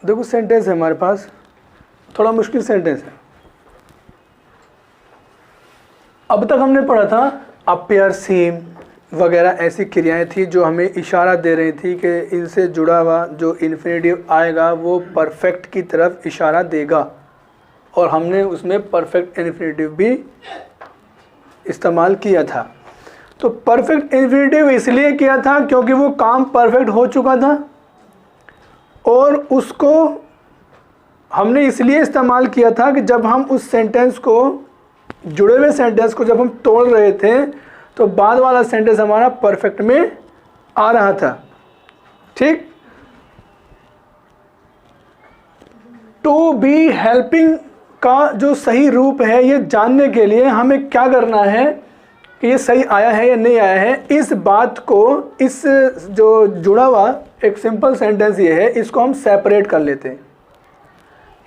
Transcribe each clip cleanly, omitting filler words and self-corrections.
देखो सेंटेंस है हमारे पास, थोड़ा मुश्किल सेंटेंस है। अब तक हमने पढ़ा था अपीयर, सीम वगैरह ऐसी क्रियाएं थी जो हमें इशारा दे रही थी कि इनसे जुड़ा हुआ जो इन्फिनेटिव आएगा वो परफेक्ट की तरफ इशारा देगा, और हमने उसमें परफेक्ट इन्फिनेटिव भी इस्तेमाल किया था। तो परफेक्ट इन्फिनेटिव इसलिए किया था क्योंकि वो काम परफेक्ट हो चुका था, और उसको हमने इसलिए इस्तेमाल किया था कि जब हम उस सेंटेंस को, जुड़े हुए सेंटेंस को जब हम तोड़ रहे थे तो बाद वाला सेंटेंस हमारा परफेक्ट में आ रहा था। ठीक। टू बी हेल्पिंग का जो सही रूप है ये जानने के लिए हमें क्या करना है कि ये सही आया है या नहीं आया है, इस बात को, इस जो जुड़ा हुआ एक सिंपल सेंटेंस ये है, इसको हम सेपरेट कर लेते हैं।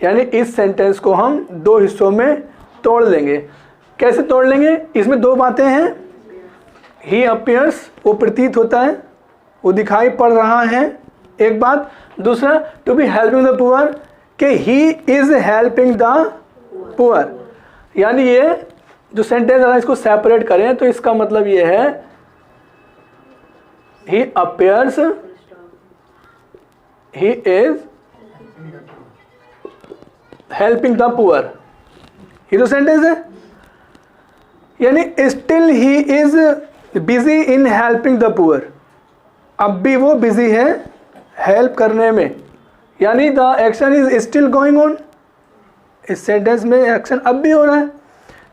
यानी इस सेंटेंस को हम दो हिस्सों में तोड़ लेंगे। कैसे तोड़ लेंगे? इसमें दो बातें हैं। ही अपीयर्स, वो प्रतीत होता है, वो दिखाई पड़ रहा है, एक बात। दूसरा, to be helping the poor, कि he is helping the poor. यानी ये जो सेंटेंस है इसको सेपरेट करें तो इसका मतलब ये है he appears, he is helping the poor, ये जो सेंटेंस है, यानी still he is busy in helping the poor, अब भी वो बिजी है हेल्प करने में, यानी the action is still going on. इस सेंटेंस में एक्शन अब भी हो रहा है।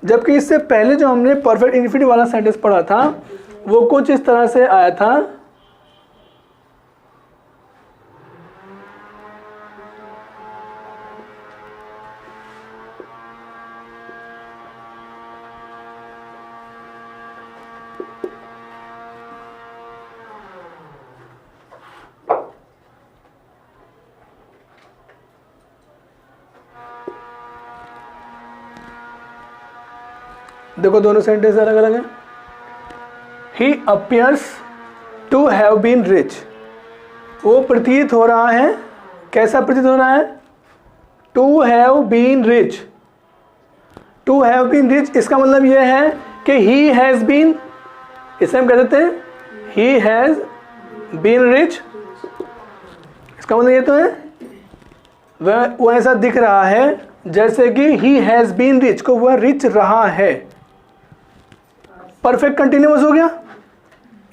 जबकि इससे पहले जो हमने परफेक्ट इन्फिनिटिव वाला सेंटेंस पढ़ा था वो कुछ इस तरह से आया था, देखो दोनों सेंटेंस अलग अलग हैं। He appears to have been rich, वो प्रतीत हो रहा है, कैसा प्रतीत हो रहा है? To have been rich. To have been rich इसका मतलब यह है कि ही हैज़ बीन, इसे हम कह देते हैं ही हैज़ बीन रिच। इसका मतलब ये तो है वो ऐसा दिख रहा है जैसे कि ही हैज़ बीन रिच, को वह रिच रहा है। परफेक्ट कंटिन्यूअस हो गया,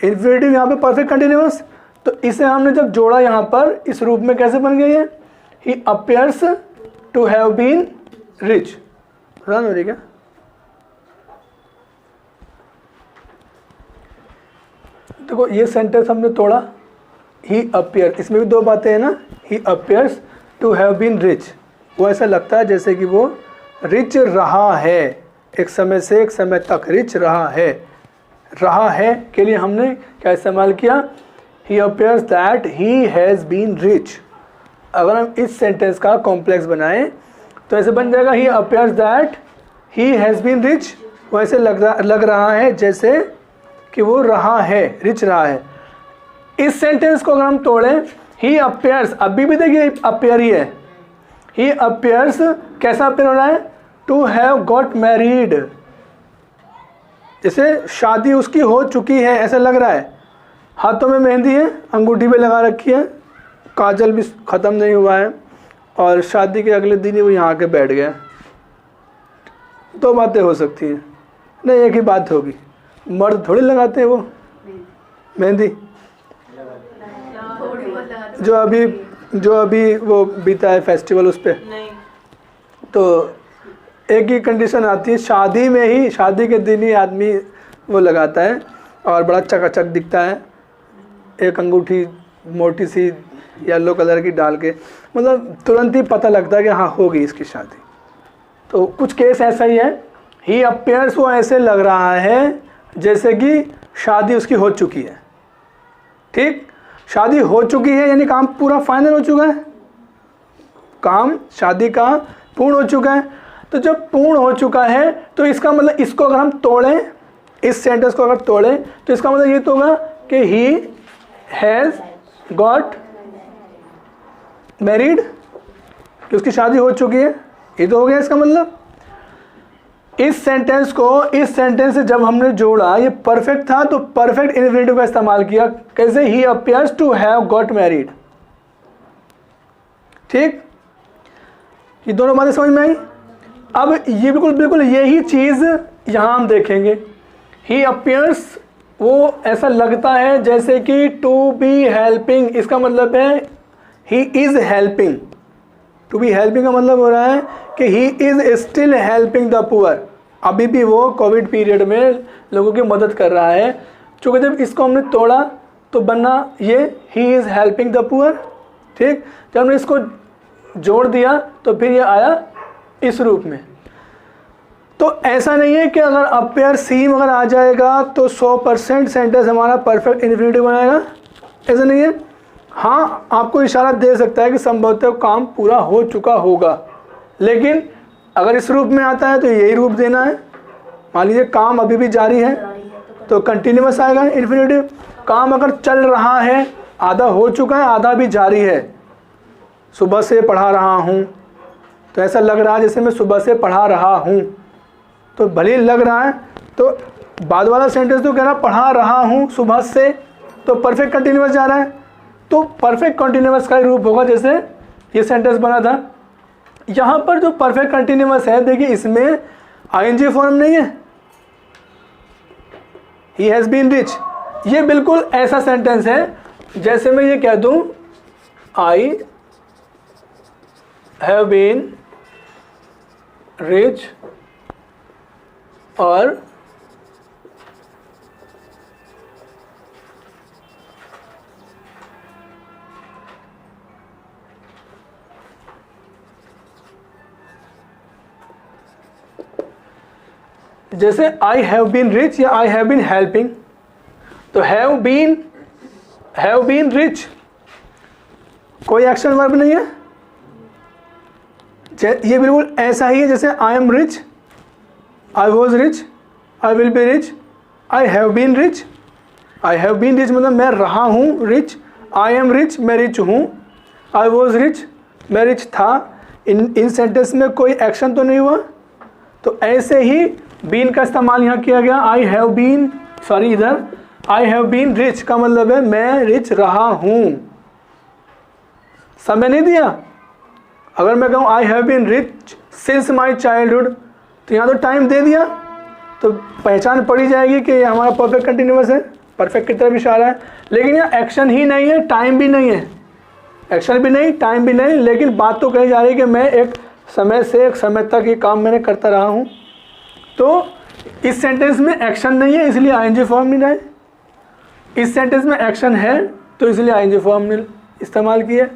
इन्फिनेटिव यहाँ पे परफेक्ट कंटिन्यूअस। तो इसे हमने जब जोड़ा यहाँ पर इस रूप में, कैसे बन गया ये? He appears to have been rich. समझ हो रही क्या? देखो ये सेंटेंस हमने तोड़ा, ही अपीयर, इसमें भी दो बातें हैं ना, he appears to have been rich, वो ऐसा लगता है जैसे कि वो रिच रहा है, एक समय से एक समय तक रिच रहा है। रहा है के लिए हमने क्या इस्तेमाल किया? He appears that he has been rich. अगर हम इस सेंटेंस का कॉम्प्लेक्स बनाएं तो ऐसे बन जाएगा he appears that he has been rich, वो ऐसे लग रहा है जैसे कि वो रहा है, रिच रहा है। इस सेंटेंस को अगर हम तोड़ें, ही अपीयर्स, अभी भी देखिए अपीयर ही है, ही अपीयर्स कैसा अपीयर हो रहा है? टू हैव गॉट मैरिड, जैसे शादी उसकी हो चुकी है ऐसा लग रहा है। हाथों में मेहंदी है, अंगूठी पे लगा रखी है, काजल भी ख़त्म नहीं हुआ है, और शादी के अगले दिन ही वो यहाँ आके बैठ गया। दो बातें हो सकती हैं, नहीं एक ही बात होगी। मर्द थोड़ी लगाते हैं वो मेहंदी, जो अभी वो बीता है फेस्टिवल उस पर, तो एक ही कंडीशन आती है, शादी में ही, शादी के दिन ही आदमी वो लगाता है और बड़ा चकाचक दिखता है, एक अंगूठी मोटी सी येलो कलर की डाल के, मतलब तुरंत ही पता लगता है कि हाँ होगी इसकी शादी। तो कुछ केस ऐसा ही है, ही अपीयर्स, वो ऐसे लग रहा है जैसे कि शादी उसकी हो चुकी है। ठीक, शादी हो चुकी है यानी काम पूरा फाइनल हो चुका है, काम शादी का पूर्ण हो चुका है। तो जब पूर्ण हो चुका है तो इसका मतलब, इसको अगर हम तोड़ें, इस सेंटेंस को अगर तोड़ें तो इसका मतलब ये तो होगा कि ही हैज़ गॉट मैरिड, कि उसकी शादी हो चुकी है, ये तो हो गया इसका मतलब। इस सेंटेंस को इस सेंटेंस से जब हमने जोड़ा, ये परफेक्ट था तो परफेक्ट इन्फिनिटिव का इस्तेमाल किया। कैसे? He appears to have got married. ठीक, ये दोनों बातें समझ में आई। अब ये बिल्कुल यही चीज़ यहाँ हम देखेंगे। ही अपीयर्स, वो ऐसा लगता है जैसे कि टू बी हेल्पिंग, इसका मतलब है he is helping. To be helping का मतलब हो रहा है कि he is still helping the poor, अभी भी वो कोविड पीरियड में लोगों की मदद कर रहा है। चूँकि जब इसको हमने तोड़ा तो बना ये ही इज़ हेल्पिंग द पुअर। ठीक, जब हमने इसको जोड़ दिया तो फिर ये आया इस रूप में। तो ऐसा नहीं है कि अगर अपेयर सीम अगर आ जाएगा तो 100% सेंटेंस हमारा परफेक्ट इन्फिनिटिव बनाएगा, ऐसा नहीं है। हाँ, आपको इशारा दे सकता है कि संभवतः काम पूरा हो चुका होगा, लेकिन अगर इस रूप में आता है तो यही रूप देना है। मान लीजिए काम अभी भी जारी है तो कंटिन्यूअस आएगा इन्फिनिटिव। काम अगर चल रहा है, आधा हो चुका है आधा भी जारी है, सुबह से पढ़ा रहा हूँ, तो ऐसा लग रहा है जैसे मैं सुबह से पढ़ा रहा हूँ, तो भले लग रहा है। तो बाद वाला सेंटेंस तो कह रहा पढ़ा रहा हूँ सुबह से, तो परफेक्ट कंटिन्यूअस जा रहा है, तो परफेक्ट कंटिन्यूअस का ही रूप होगा जैसे ये सेंटेंस बना था। यहाँ पर जो परफेक्ट कंटिन्यूअस है, देखिए इसमें आईएनजी फॉर्म नहीं है, ही हैज़ बीन रिच। ये बिल्कुल ऐसा सेंटेंस है जैसे मैं ये कह दूँ आई हैव बीन रिच, और जैसे आई हैव बीन रिच या आई हैव बीन हेल्पिंग, तो हैव बीन रिच कोई एक्शन वर्ब नहीं है। ये बिल्कुल ऐसा ही है जैसे I am rich, I was rich, I will be rich, I have been rich. I have been rich मतलब मैं रहा हूँ रिच, आई एम रिच मैं रिच हूँ, आई वॉज रिच मैं रिच था। इन सेंटेंस में कोई एक्शन तो नहीं हुआ, तो ऐसे ही बीन का इस्तेमाल यहाँ किया गया। आई हैव बीन, सॉरी इधर आई हैव बीन रिच का मतलब है मैं रिच रहा हूँ, समय नहीं दिया। अगर मैं कहूँ I have been rich since my childhood, तो यहाँ तो टाइम दे दिया, तो पहचान पड़ी जाएगी कि हमारा परफेक्ट कंटिन्यूअस है, परफेक्ट की तरफ इशारा है। लेकिन यहाँ एक्शन ही नहीं है, टाइम भी नहीं है, एक्शन भी नहीं टाइम भी नहीं, लेकिन बात तो कही जा रही है कि मैं एक समय से एक समय तक ये काम मैंने करता रहा हूँ। तो इस सेंटेंस में एक्शन नहीं है इसलिए आईएनजी फॉर्म नहीं रहा है, इस सेंटेंस में एक्शन है तो इसलिए आईएनजी फॉर्म ने इस्तेमाल किया।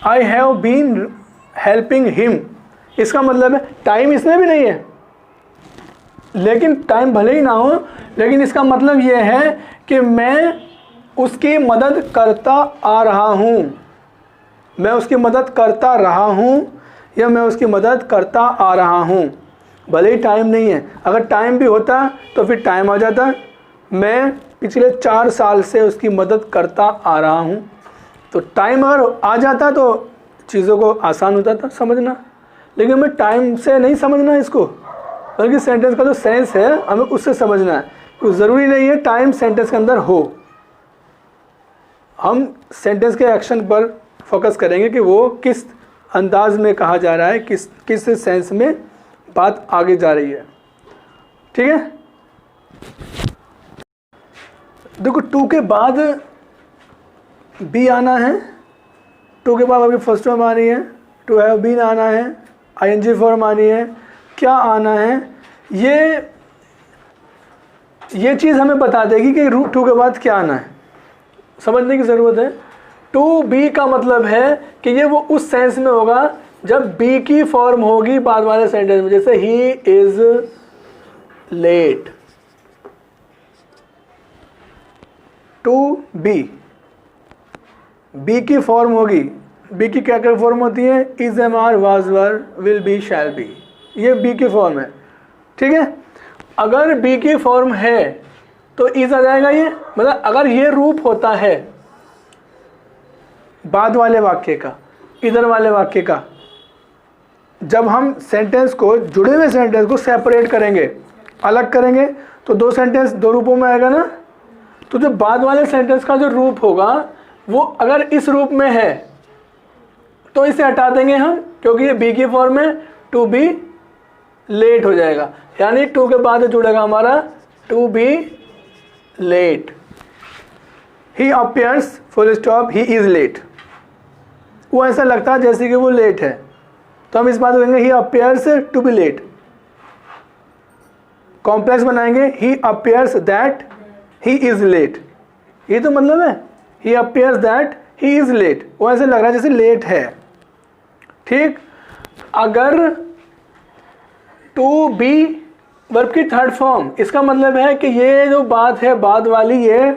I have been helping him, इसका मतलब है टाइम इसमें भी नहीं है, लेकिन टाइम भले ही ना हो, लेकिन इसका मतलब ये है कि मैं उसकी मदद करता आ रहा हूँ, मैं उसकी मदद करता रहा हूँ या मैं उसकी मदद करता आ रहा हूँ। भले ही टाइम नहीं है, अगर टाइम भी होता तो फिर टाइम आ जाता। मैं पिछले 4 साल से उसकी मदद करता आ रहा हूँ, तो टाइम अगर आ जाता तो चीज़ों को आसान होता था समझना, लेकिन मैं टाइम से नहीं समझना इसको, बल्कि सेंटेंस का जो सेंस है हमें उससे समझना है। तो ज़रूरी नहीं है टाइम सेंटेंस के अंदर हो, हम सेंटेंस के एक्शन पर फोकस करेंगे कि वो किस अंदाज में कहा जा रहा है, किस सेंस में बात आगे जा रही है। ठीक है, देखो टू के बाद बी आना है, टू के बाद अभी फर्स्ट फॉर्म आ रही है, टू हैव बीन आना है, आईएनजी फॉर्म आनी है, क्या आना है, ये चीज़ हमें बता देगी कि रूट टू के बाद क्या आना है, समझने की ज़रूरत है। टू बी का मतलब है कि ये वो उस सेंस में होगा जब बी की फॉर्म होगी बाद वाले सेंटेंस में, जैसे he is late. To be की फॉर्म होगी, बी की क्या क्या फॉर्म होती है, is am are was were will be shall be, ये बी की फॉर्म है। ठीक है, अगर बी की फॉर्म है तो इज आ जाएगा ये, मतलब अगर ये रूप होता है बाद वाले वाक्य का, इधर वाले वाक्य का, जब हम सेंटेंस को, जुड़े हुए सेंटेंस को सेपरेट करेंगे, अलग करेंगे, तो दो सेंटेंस दो रूपों में आएगा ना। तो जो बाद वाले सेंटेंस का जो रूप होगा वो अगर इस रूप में है तो इसे हटा देंगे हम, क्योंकि ये बी की फॉर्म है, टू बी लेट हो जाएगा, यानी टू के बाद जुड़ेगा हमारा to be late. He appears full stop he is late, वो ऐसा लगता है जैसे कि वो लेट है, तो हम इस बात को कहेंगे he appears to be late. Complex बनाएंगे he appears that he is late, ये तो मतलब है he appears that he is late, वो ऐसे लग रहा है जैसे लेट है। ठीक, अगर टू बी वर्ब की थर्ड फॉर्म, इसका मतलब है कि ये जो बात है बाद वाली ये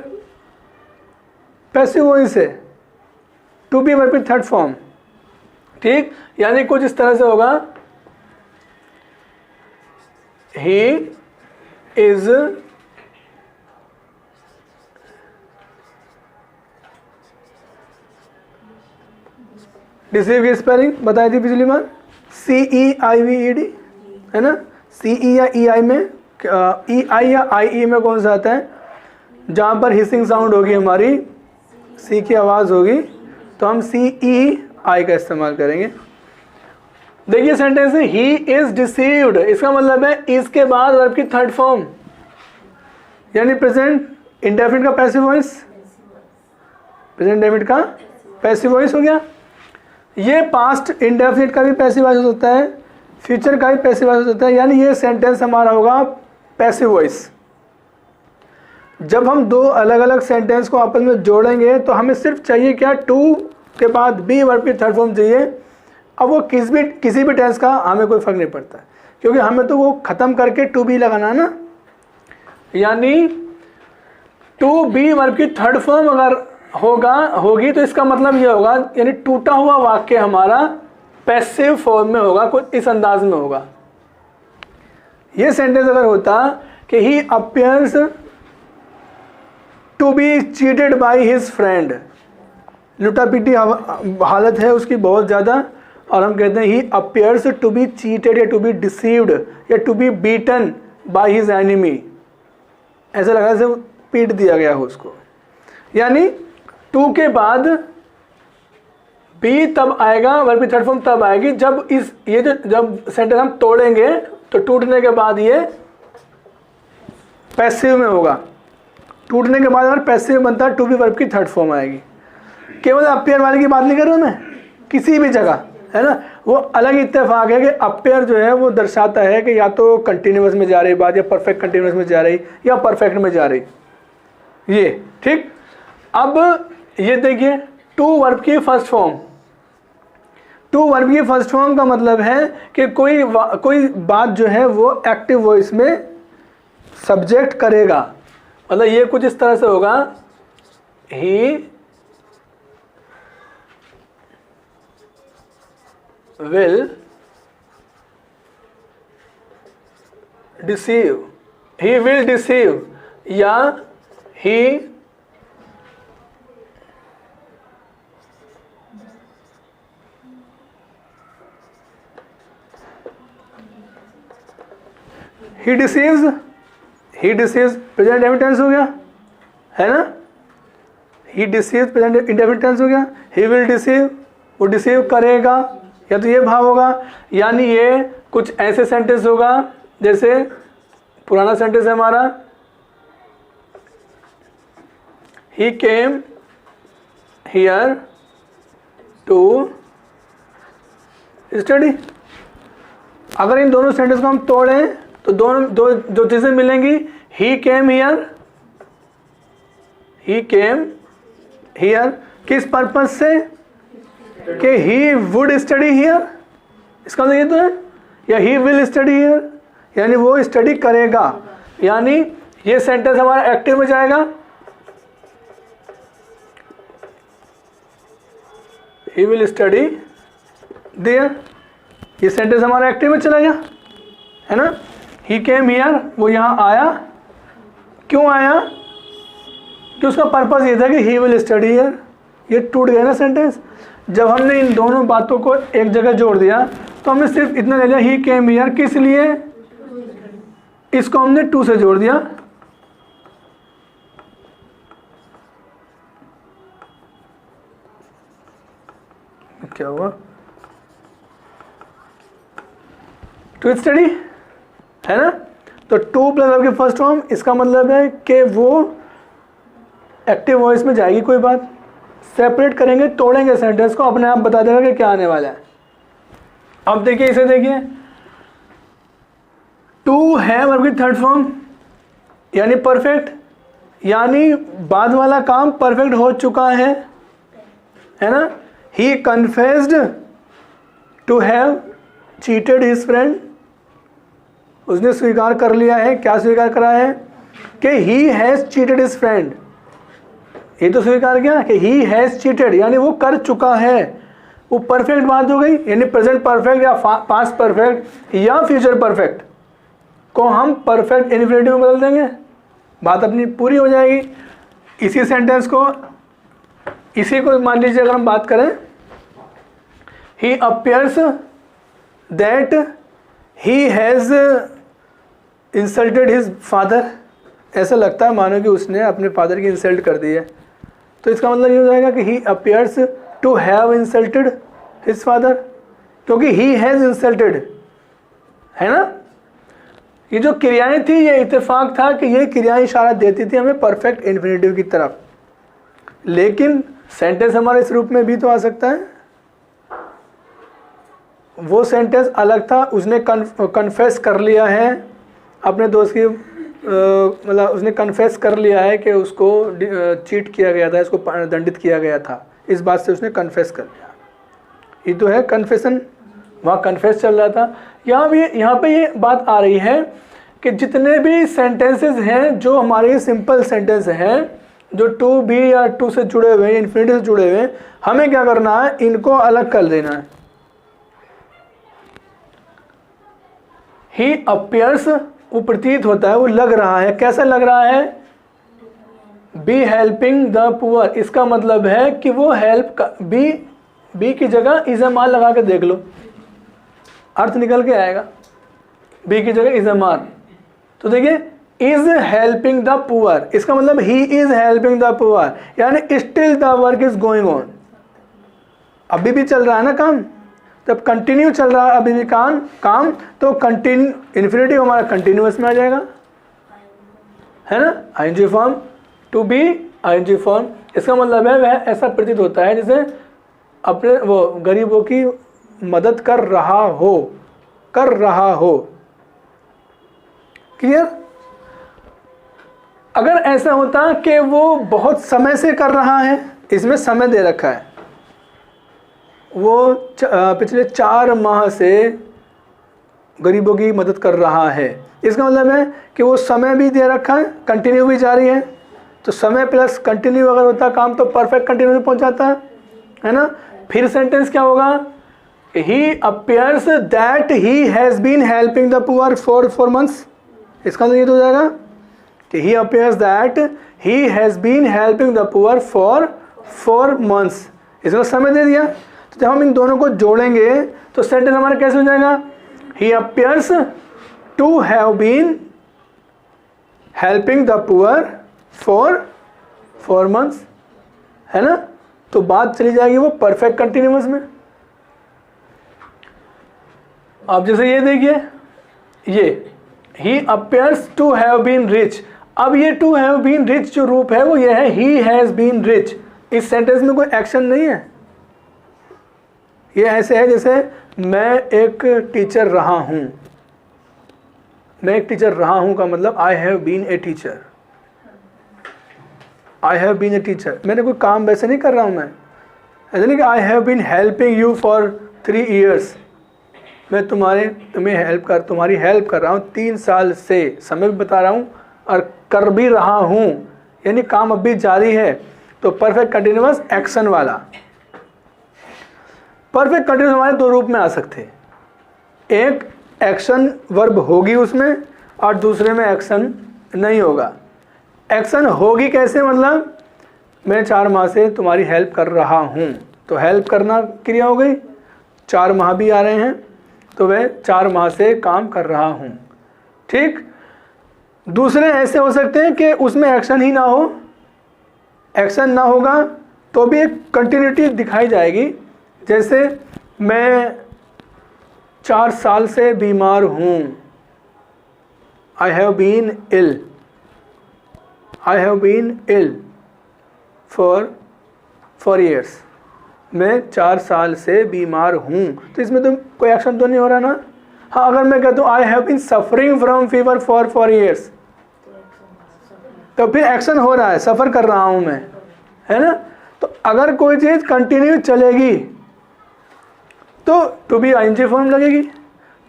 पैसिव वॉइस है, टू बी वर्ब की थर्ड फॉर्म। ठीक, यानी कुछ इस तरह से होगा ही इज डिसीव की स्पेलिंग बताई थी पिछली बार, CEIVED है ना। CE या EI में, EI या IE में कौन सा आता है, जहाँ पर हिसिंग साउंड होगी हमारी, C की आवाज़ होगी, तो हम CEI का इस्तेमाल करेंगे। देखिए सेंटेंस है ही इज डिसीव्ड, इसका मतलब है इसके बाद वर्ब की थर्ड फॉर्म, यानी प्रेजेंट इंडेफिनिट का पैसिव वॉइस, प्रेजेंट इंडेफिनिट का पैसिव वॉइस हो गया। ये पास्ट इंडेफिनिट का भी पैसिव वॉइस हो सकता है, फ्यूचर का भी पैसिव वॉइस हो सकता है, यानी ये सेंटेंस हमारा होगा पैसिव वॉइस। जब हम दो अलग अलग सेंटेंस को आपस में जोड़ेंगे तो हमें सिर्फ चाहिए क्या, टू के बाद बी वर्ब की थर्ड फॉर्म चाहिए। अब वो किसी भी टेंस का हमें कोई फर्क नहीं पड़ता, क्योंकि हमें तो वो ख़त्म करके टू बी लगाना है ना, यानी टू बी वर्ब की थर्ड फॉर्म अगर होगी तो इसका मतलब ये होगा, यानी टूटा हुआ वाक्य हमारा पैसिव फॉर्म में होगा, कुछ इस अंदाज में होगा। ये सेंटेंस अगर होता कि he appears to be cheated by his friend, लुटा पीटी हालत है उसकी बहुत ज़्यादा, और हम कहते हैं he appears to be cheated या टू बी डिसीव्ड या to be beaten by his enemy, ऐसा लगा जैसे पीट दिया गया हो उसको। यानी टू के बाद बी तब आएगा, वर्ब की थर्ड फॉर्म तब आएगी जब जब सेंटेंस हम तोड़ेंगे तो टूटने के बाद ये पैसिव में होगा। टूटने के बाद अगर पैसिव बनता है टू बी वर्ब की थर्ड फॉर्म आएगी। केवल अपेयर वाले की बात नहीं कर रहा हूँ मैं, किसी भी जगह है ना, वो अलग इत्तेफाक है कि अपेयर जो है वो दर्शाता है कि या तो कंटिन्यूअस में जा रही बात, या परफेक्ट कंटिन्यूअस में जा रही, या परफेक्ट में जा रही, ये ठीक। अब ये देखिए टू वर्ब की फर्स्ट फॉर्म, टू वर्ब की फर्स्ट फॉर्म का मतलब है कि कोई बात जो है वो एक्टिव वॉइस में सब्जेक्ट करेगा, मतलब ये कुछ इस तरह से होगा he will deceive, he will deceive, या he deceives, present indefinite tense हो गया है ना, he deceives present indefinite tense हो गया। he will deceive, वो डिसीव करेगा, या तो ये भाव होगा, यानी ये कुछ ऐसे सेंटेंस होगा जैसे पुराना सेंटेंस है हमारा, ही केम हियर टू स्टडी। अगर इन दोनों सेंटेंस को हम तोड़ें तो दो चीजें मिलेंगी, ही केम हियर किस पर्पज से, कि ही वुड स्टडी हियर, इसका मतलब ये तो है, या ही विल स्टडी हियर, यानी वो स्टडी करेगा, यानी ये सेंटेंस हमारा एक्टिव में जाएगा, ही विल स्टडी देयर, ये सेंटेंस हमारा एक्टिव में चला गया है ना। ही केम हियर, वो यहाँ आया, क्यों आया, कि उसका पर्पस ये था कि ही विल स्टडी हियर, ये टूट गया ना सेंटेंस। जब हमने इन दोनों बातों को एक जगह जोड़ दिया तो हमने सिर्फ इतना ले लिया, ही केम हियर, किस लिए, इसको हमने टू से जोड़ दिया। क्या हुआ, टू स्टडी है ना। तो टू प्लस आपकी फर्स्ट फॉर्म, इसका मतलब है कि वो एक्टिव वॉइस में जाएगी, कोई बात, सेपरेट करेंगे, तोड़ेंगे सेंटेंस को, अपने आप बता देगा कि क्या आने वाला है। अब देखिए, इसे देखिए, टू हैव आपकी थर्ड फॉर्म यानी परफेक्ट, यानी बाद वाला काम परफेक्ट हो चुका है ना। He confessed to have cheated his friend, उसने स्वीकार कर लिया है, क्या स्वीकार करा है कि he has cheated his friend, ये तो स्वीकार किया कि ही हैज चीटेड, यानी वो कर चुका है। वो परफेक्ट बात हो गई, यानी प्रेजेंट परफेक्ट या पास्ट परफेक्ट या फ्यूचर परफेक्ट को हम परफेक्ट इन्फिनिटिव में बदल देंगे, बात अपनी पूरी हो जाएगी। इसी सेंटेंस को, इसी को मान लीजिए अगर हम बात करें, he appears that he has insulted his father, ऐसा लगता है मानो कि उसने अपने फादर की इंसल्ट कर दी है, तो इसका मतलब ये हो जाएगा कि he appears to have insulted his father, क्योंकि ही हैज़ इंसल्टेड है ना। ये जो क्रियाएं थी, ये इत्तेफाक था कि ये क्रियाएं इशारा देती थी हमें परफेक्ट इन्फिनिटिव की तरफ, लेकिन सेंटेंस हमारे इस रूप में भी तो आ सकता है। वो सेंटेंस अलग था, उसने कन्फेस कर लिया है अपने दोस्त की, मतलब उसने कन्फेस कर लिया है कि उसको चीट किया गया था, इसको दंडित किया गया था, इस बात से उसने कन्फेस कर लिया, ये तो है कन्फेशन, वहाँ कन्फेस चल रहा था। यहाँ पे ये बात आ रही है कि जितने भी सेंटेंसेस हैं जो हमारे सिंपल सेंटेंस हैं, जो टू बी या टू से जुड़े हुए हैं, इन्फिनिटी से जुड़े हुए हैं, हमें क्या करना है, इनको अलग कर देना है। ही अपीयर्स, वो प्रतीत होता है, वो लग रहा है, कैसा लग रहा है, बी हेल्पिंग द पुअर, इसका मतलब है कि वो हेल्प, बी की जगह इज अ मार लगा के देख लो, अर्थ निकल के आएगा, बी की जगह इज अ मार। तो देखिए, इज हेल्पिंग द पुअर, इसका मतलब he is helping the poor, यानी still the work is going on, अभी भी चल रहा है ना काम, तब कंटिन्यू चल रहा है अभी भी काम, तो कंटिन्यू इन्फिनिटिव हमारा कंटिन्यूअस में आ जाएगा, है ना। ING form, to be ING form, इसका मतलब है वह ऐसा प्रतीत होता है जैसे अपने वो गरीबों की मदद कर रहा हो। क्लियर। अगर ऐसा होता कि वो बहुत समय से कर रहा है, इसमें समय दे रखा है, वो पिछले 4 माह से गरीबों की मदद कर रहा है, इसका मतलब है कि वो समय भी दे रखा है, कंटिन्यू भी जारी है, तो समय प्लस कंटिन्यू अगर होता काम तो परफेक्ट कंटिन्यू में पहुंच जाता है ना। फिर सेंटेंस क्या होगा, he appears that he has been helping the poor for 4 months, इसका मतलब ये तो हो जाएगा कि he appears that he has been helping the poor for 4 months, इसमें समय दे दिया। तो जब हम इन दोनों को जोड़ेंगे तो सेंटेंस हमारा कैसे हो जाएगा, he appears to have been helping the poor for 4 months, है ना। तो बात चली जाएगी वो परफेक्ट कंटिन्यूअस में। अब जैसे ये देखिए, ये he appears to have been rich, अब ये टू हैव बीन रिच जो रूप है वो ये है ही हैज़ बीन रिच, इस सेंटेंस में कोई एक्शन नहीं है, ये ऐसे है जैसे मैं एक टीचर रहा हूँ, मैं एक टीचर रहा हूँ का मतलब I have been a teacher, I have been a teacher, मैंने कोई काम वैसे नहीं कर रहा हूँ मैं, ऐसा नहीं कि I have been helping you for 3 years, मैं तुम्हारी हेल्प कर रहा हूँ 3 साल से, समय भी बता रहा हूँ और कर भी रहा हूँ, यानी काम अब भी जारी है। तो परफेक्ट कंटिन्यूअस एक्शन वाला। परफेक्ट कंटिन्यूअस हमारे 2 रूप में आ सकते हैं, एक एक्शन वर्ब होगी उसमें और दूसरे में एक्शन नहीं होगा। एक्शन होगी कैसे, मतलब मैं 4 माह से तुम्हारी हेल्प कर रहा हूँ, तो हेल्प करना क्रिया हो गई, 4 माह भी आ रहे हैं तो वह 4 माह से काम कर रहा हूँ। ठीक। दूसरे ऐसे हो सकते हैं कि उसमें एक्शन ही ना हो, एक्शन ना होगा तो भी एक कंटिन्यूटी दिखाई जाएगी। जैसे मैं 4 साल से बीमार हूँ, I have been ill, I have been ill for years, मैं 4 साल से बीमार हूँ, तो इसमें तो कोई एक्शन तो नहीं हो रहा ना। हाँ, अगर मैं कहता हूँ I have been suffering from fever for years, तो फिर एक्शन हो रहा है, सफ़र कर रहा हूँ मैं, है ना। तो अगर कोई चीज़ कंटिन्यू चलेगी तो टू बी आईएनजी फॉर्म लगेगी।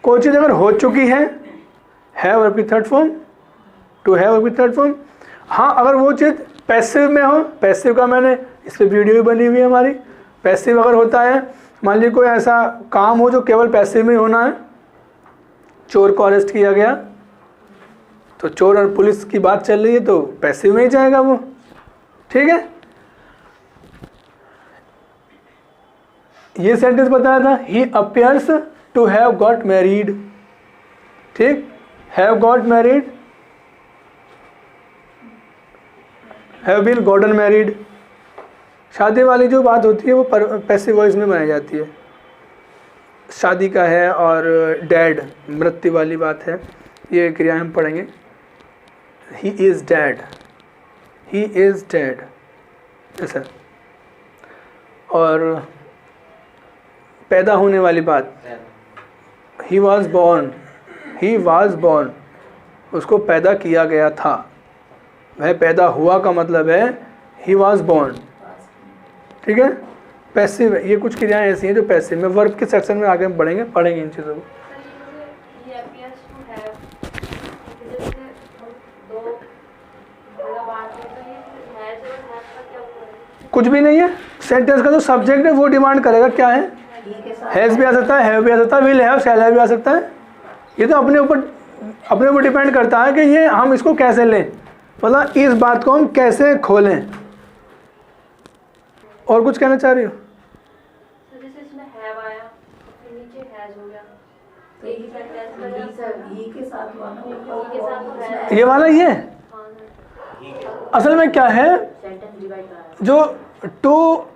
कोई चीज़ अगर हो चुकी है, हैव वर्ब की third form, to have verb की थर्ड फॉर्म। हाँ, अगर वो चीज़ पैसिव में हो, पैसिव का मैंने इस पर वीडियो भी बनी हुई है हमारी। पैसिव अगर होता है, मान लीजिए कोई ऐसा काम हो जो केवल पैसिव में होना है, चोर को अरेस्ट किया गया, तो चोर और पुलिस की बात चल रही है तो पैसिव में ही जाएगा वो। ठीक है, ये सेंटेंस बताया था, he appears to have got married. ठीक, have got married, have been gotten married. शादी वाली जो बात होती है वो पैसिव वॉइस में बनाई जाती है, शादी का है। और डैड, मृत्यु वाली बात है, ये क्रिया हम पढ़ेंगे। He is dad, he is dad ऐसा। और पैदा होने वाली बात, he was born, he was born, उसको पैदा किया गया था, वह पैदा हुआ का मतलब है ही वॉज बॉर्न। ठीक है, पैसिव, ये कुछ क्रियाएं ऐसी हैं जो पैसिव में। वर्ब के सेक्शन में आगे हम पढ़ेंगे इन चीज़ों को। कुछ भी नहीं है, सेंटेंस का जो सब्जेक्ट है वो डिमांड करेगा क्या है। हैज़ भी आ सकता है, हैव भी आ सकता है, विल हैव, शैल हैव भी आ सकता है। ये तो अपने ऊपर डिपेंड करता है कि ये हम इसको कैसे लें, मतलब इस बात को हम कैसे खोलें। और कुछ कहना चाह रही हो? ये वाला ये असल में क्या है, जो टू,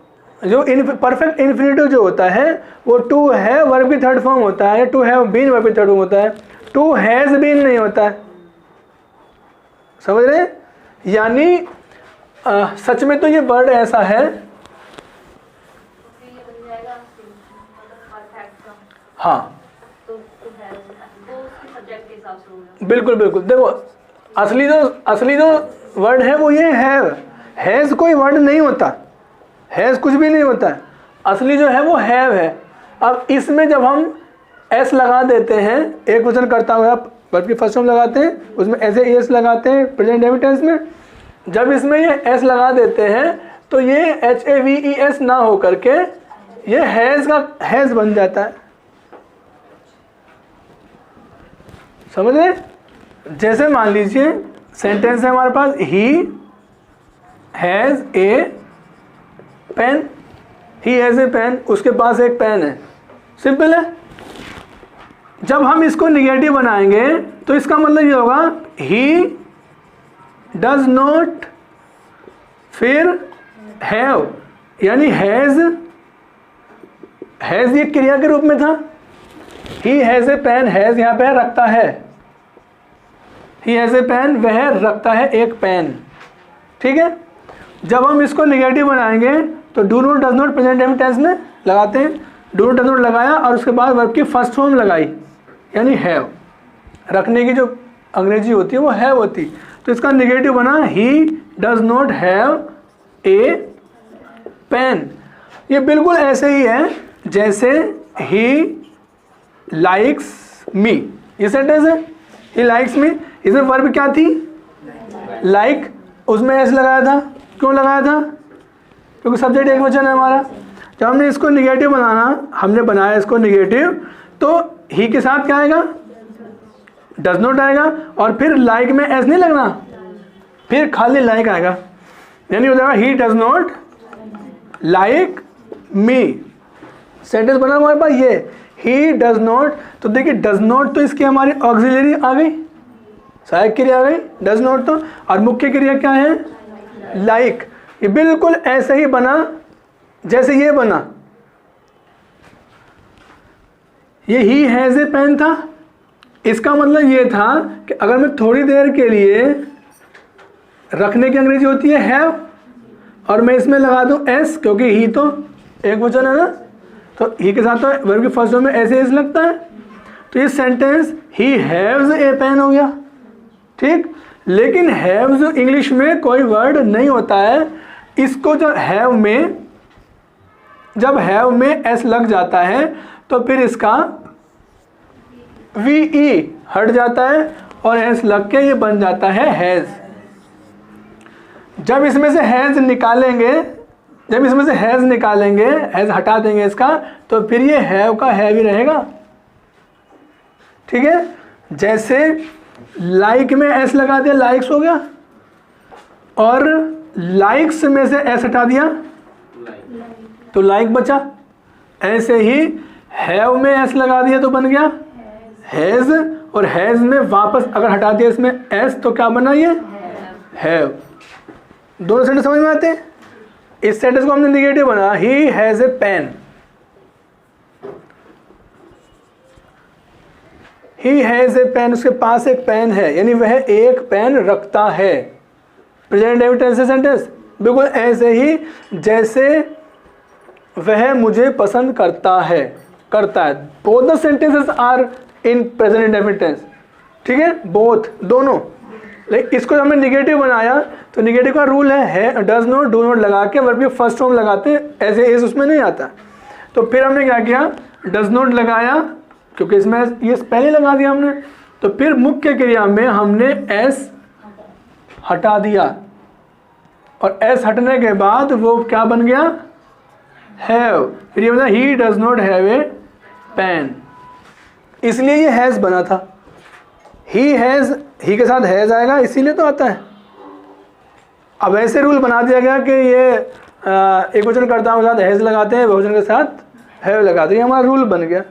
जो परफेक्ट इन्फिनिटिव जो होता है वो टू है वर्ब की थर्ड फॉर्म होता है, टू हैव बीन वर्ब की थर्ड फॉर्म होता है, टू हैज बीन नहीं होता है। समझ रहे? यानी सच में तो ये वर्ड ऐसा है, हाँ बिल्कुल बिल्कुल। देखो असली जो वर्ड है वो ये हैव, हैज़ कोई वर्ड नहीं होता, हैज़ कुछ भी नहीं होता है, असली जो है वो हैव है। अब इसमें जब हम एस लगा देते हैं, एक वचन करता हुआ वर्ब की फर्स्ट फॉर्म लगाते हैं, उसमें ऐसे एस लगाते हैं प्रेजेंट डेफिनिट टेंस में, जब इसमें ये एस लगा देते हैं तो ये HAVES ना हो करके ये हैज़ का हैज़ बन जाता है। समझ रहे? जैसे मान लीजिए सेंटेंस है हमारे पास, he has a pen, he has a pen, उसके पास एक पेन है, सिंपल है। जब हम इसको निगेटिव बनाएंगे तो इसका मतलब ये होगा ही डज नॉट, फिर हैव, यानी हैज़ ये क्रिया के रूप में था, he has a pen, has यहाँ पे रखता है, ही हैज़ ए पेन, वह रखता है एक पेन। ठीक है, जब हम इसको निगेटिव बनाएंगे तो do not does not present definite tense में लगाते हैं, डू नॉट डज नॉट लगाया और उसके बाद वर्ब की फर्स्ट फॉर्म लगाई यानी हैव, रखने की जो अंग्रेजी होती है वो हैव होती, तो इसका निगेटिव बना he does not have a pen. ये बिल्कुल ऐसे ही है जैसे ही लाइक्स मी, ये सेंटेंस है, ही लाइक्स मी, इसमें वर्ब क्या थी, लाइक, उसमें एस लगाया था। क्यों लगाया था? क्योंकि सब्जेक्ट एक वचन है हमारा। जब हमने इसको निगेटिव हमने बनाया इसको निगेटिव, तो ही के साथ क्या आएगा, डज नॉट आएगा, और फिर लाइक में एस नहीं लगना, फिर खाली लाइक आएगा, यानी हो जाएगा ही does not like me, sentence बना हमारे पास ये ही डज नॉट। तो देखिए डज नॉट तो इसकी हमारी ऑक्सिलरी आ गई, सहायक क्रिया आ गई डज नॉट तो, और मुख्य क्रिया क्या है लाइक। ये बिल्कुल ऐसे ही बना जैसे ये बना, ये ही हैज ए पेन था। इसका मतलब ये था कि अगर मैं थोड़ी देर के लिए, रखने की अंग्रेजी होती है हैव, और मैं इसमें लगा दूं एस, क्योंकि ही तो एक वचन है ना, तो ही के साथ तो वर्ब के फर्स्ट फॉर्म में ऐसे एस लगता है, तो ये सेंटेंस ही हैव्स ए पेन हो गया, ठीक। लेकिन हैव्स इंग्लिश में कोई वर्ड नहीं होता है, इसको जब हैव में एस लग जाता है तो फिर इसका वी ई हट जाता है और एस लग के ये बन जाता है हैज। जब इसमें से हैज निकालेंगे, हैज हटा देंगे इसका, तो फिर ये हैव का हैव ही रहेगा, ठीक है। जैसे लाइक में एस लगा दिया लाइक्स हो गया, और लाइक्स में से एस हटा दिया तो लाइक बचा। ऐसे ही हैव में एस लगा दिया तो बन गया हैज, और हैज में वापस अगर हटा दिया इसमें एस तो क्या बना ये हैव। दोनों सेंटेंस समझ में आते हैं। इस सेंटेंस को हमने निगेटिव बना, he has a pen, he has a pen, उसके पास एक पेन है, यानी वह एक पेन रखता है। प्रेजेंट इंडेफिनिट टेंस सेंटेंस बिल्कुल ऐसे ही जैसे वह मुझे पसंद करता है। Both the sentences are in present indefinite tense, ठीक है, बोथ दोनों। लेकिन इसको हमने निगेटिव बनाया तो निगेटिव का रूल है डज नॉट डू नॉट लगा के वर्ब के फर्स्ट फॉर्म लगाते हैं, ऐसे एस उसमें नहीं आता। तो फिर हमने क्या किया, डज नॉट लगाया क्योंकि इसमें ये पहले लगा दिया हमने, तो फिर मुख्य क्रिया में हमने एस हटा दिया, और एस हटने के बाद वो क्या बन गया हैव। फिर ये बता he does not have a pen, इसलिए ये हैज बना था। ही हैज, ही के साथ हैज आएगा इसीलिए तो आता है। अब ऐसे रूल बना दिया गया कि ये एक वचन कर्ताओं के साथ हैज लगाते हैं, बहुवचन के साथ हैव लगाते हैं, हमारा रूल बन गया।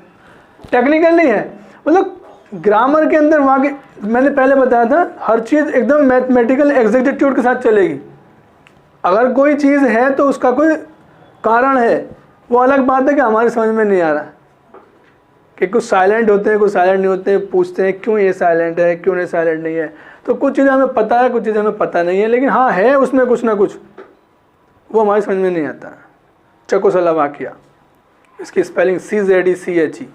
टेक्निकल नहीं है, मतलब ग्रामर के अंदर वहाँ के मैंने पहले बताया था हर चीज़ एकदम मैथमेटिकल एग्जैक्टिट्यूड के साथ चलेगी। अगर कोई चीज़ है तो उसका कोई कारण है, वो अलग बात है कि हमारी समझ में नहीं आ रहा कि कुछ साइलेंट होते हैं कुछ साइलेंट नहीं होते हैं, पूछते हैं क्यों ये साइलेंट है क्यों नहीं साइलेंट नहीं है। तो कुछ चीज़ें हमें पता है कुछ चीज़ें हमें पता नहीं है, लेकिन हाँ है उसमें कुछ ना कुछ, वो हमारी समझ में नहीं आता। चेकोस्लोवाकिया, इसकी स्पेलिंग CZECHE,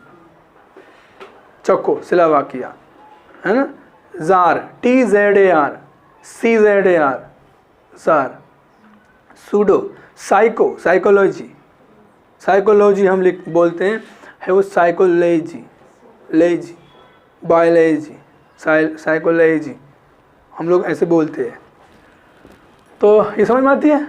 चेकोस्लोवाकिया है ना। Jar TZAR, CZAR jar. Pseudo, psycho, psychology हम बोलते हैं, है वो साइकोलॉजी, लेजी, बायोलॉजी, साइकोलॉजी हम लोग ऐसे बोलते हैं। तो ये समझ में आती है।